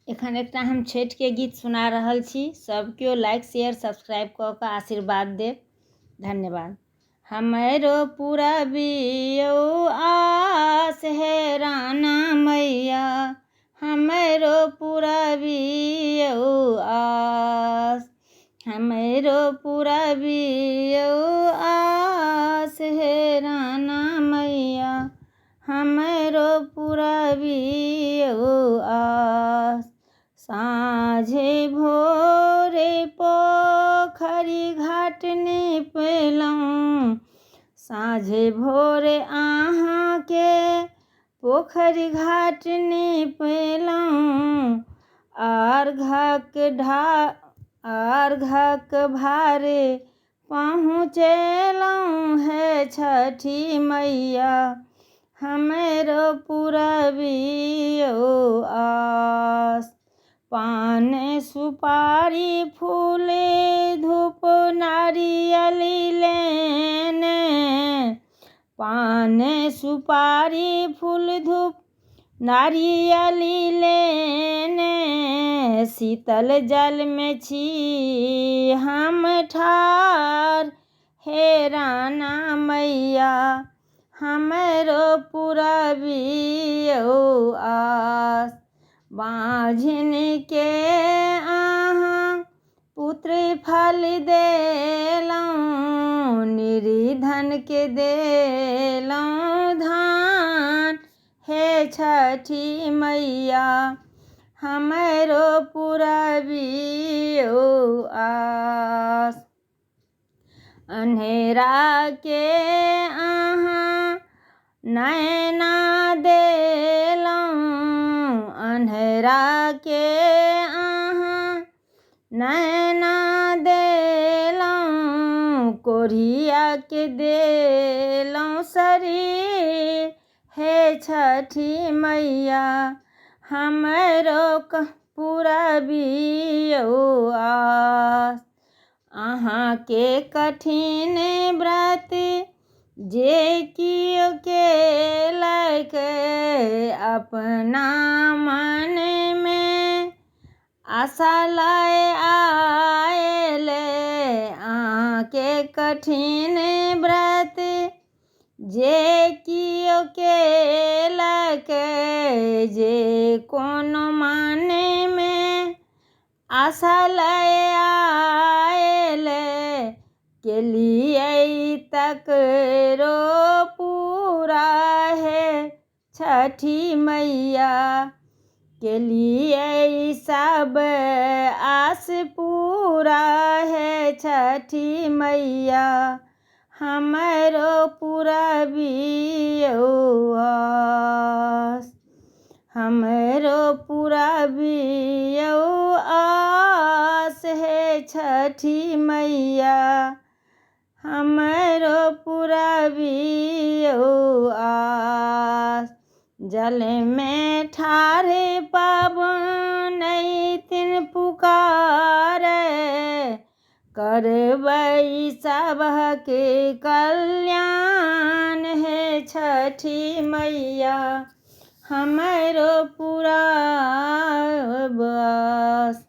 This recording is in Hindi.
एखन एकटा हम छठि के गीत सुना रहल छी। सब केओ लाइक शेयर सब्सक्राइब कऽ कऽ आशीर्वाद देब। धन्यवाद। हमरो पुरबियौ आस हे राना मैया, हमरो पुरबियौ आस, हमरो पुरबियौ आस हे राना मैया, हमरो पुरबियौ आस। साँझे भोरे पोखरी घाट निपलहुँ, साँझे भोरे अहाँके पोखरी घाट निपलहुँ। अर्घक भारे पहुँचलहुँ हे छठी मैया, हमरो पुरबियौ आस। पान सुपारी फूल धूप नारियल लेने, पान सुपारी फूल धूप नारियल लेने, शीतल जल में छी हम ठाढ़ हे राना मैया, हमरो पुरबियौ आस। बाँझिन के अहाँ पुत्र फल देलहुँ, निर्धन के देलहुँ धान हे छठी मैया, हमरो पुरबियौ आस। अन्हेरा के अहाँ नैना देलहुँ, अन्हेरा के अहाँ नैना देलहुँ, कोढ़िया के देलहुँ शरीर हे छठी मैया, हमरो पुरबियौ आस। अहाँ के कठिन व्रत जे कियो केलक, अपना मन में आशा लय आयल। अहाँ के कठिन व्रत जे कियो केलक, जे कोनो मन में आशा लय आयल, केलियै तकरो पूरा हे छठी मैया, केलियै सब आस पूरा हे छठी मैया, हमरो पुरबियौ आस, हमरो पुरबियौ आस हे छठी मैया, हमरो पुरबियौ आस। जल में ठाढ़ पबनैतिन पुकारै, करबै सबके कल्याण हे छठी मैया, हमरो पुरब आस।